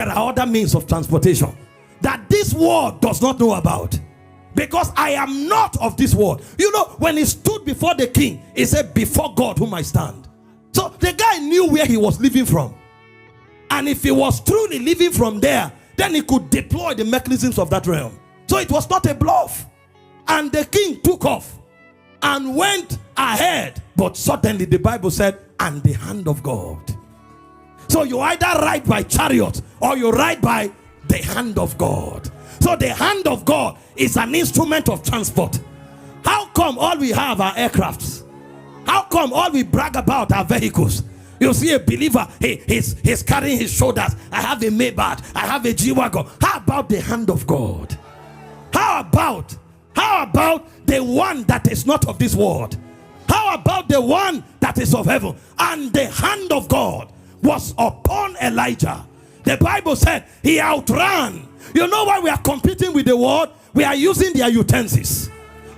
There are other means of transportation that this world does not know about. Because I am not of this world. You know, when he stood before the king, he said, before God whom I stand. So the guy knew where he was living from. And if he was truly living from there, then he could deploy the mechanisms of that realm. So it was not a bluff. And the king took off and went ahead. But suddenly the Bible said, and the hand of God. So you either ride by chariot or you ride by the hand of God. So the hand of God is an instrument of transport. How come all we have are aircrafts? How come all we brag about are vehicles? You see a believer, he's carrying his shoulders. I have a Maybach, I have a G-Wagon. How about the hand of God? How about the one that is not of this world? How about the one that is of heaven? And the hand of God was upon Elijah. The Bible said he outran. You know why we are competing with the world? We are using their utensils.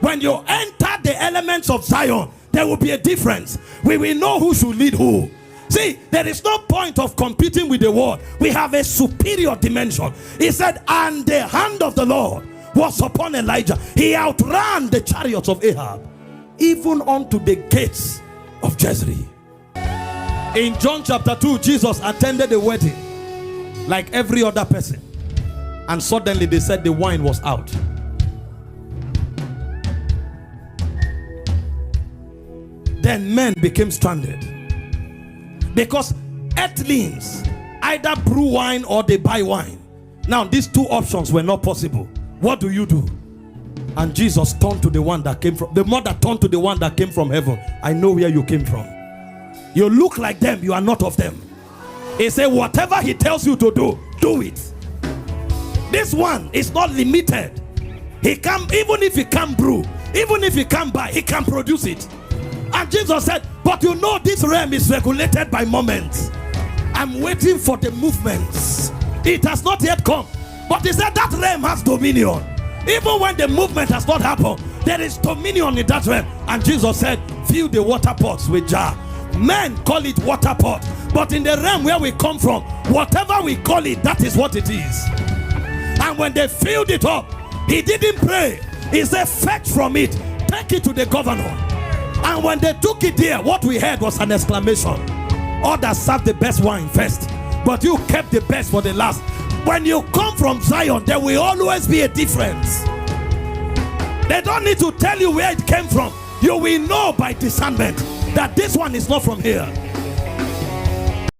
When you enter the elements of Zion, there will be a difference. We will know who should lead who. See, there is no point of competing with the world. We have a superior dimension. He said, and the hand of the Lord was upon Elijah. He outran the chariots of Ahab, even unto the gates of Jezreel. In John chapter 2, Jesus attended the wedding like every other person. And suddenly they said the wine was out. Then men became stranded. Because earthlings either brew wine or they buy wine. Now these two options were not possible. What do you do? And Jesus turned to the one that came from, the mother turned to the one that came from heaven. I know where you came from. You look like them, you are not of them. He said, whatever he tells you to do, do it. This one is not limited. He can, even if he can't brew, even if he can't buy, he can produce it. And Jesus said, but you know this realm is regulated by moments. I'm waiting for the movements. It has not yet come. But he said that realm has dominion. Even when the movement has not happened, there is dominion in that realm. And Jesus said, fill the water pots with jar. Men call it water pot. But in the realm where we come from, whatever we call it, that is what it is. And when they filled it up, he didn't pray. He said, fetch from it, take it to the governor. And when they took it there, what we heard was an exclamation. Others served the best wine first, but you kept the best for the last. When you come from Zion, there will always be a difference. They don't need to tell you where it came from. You will know by discernment that this one is not from here.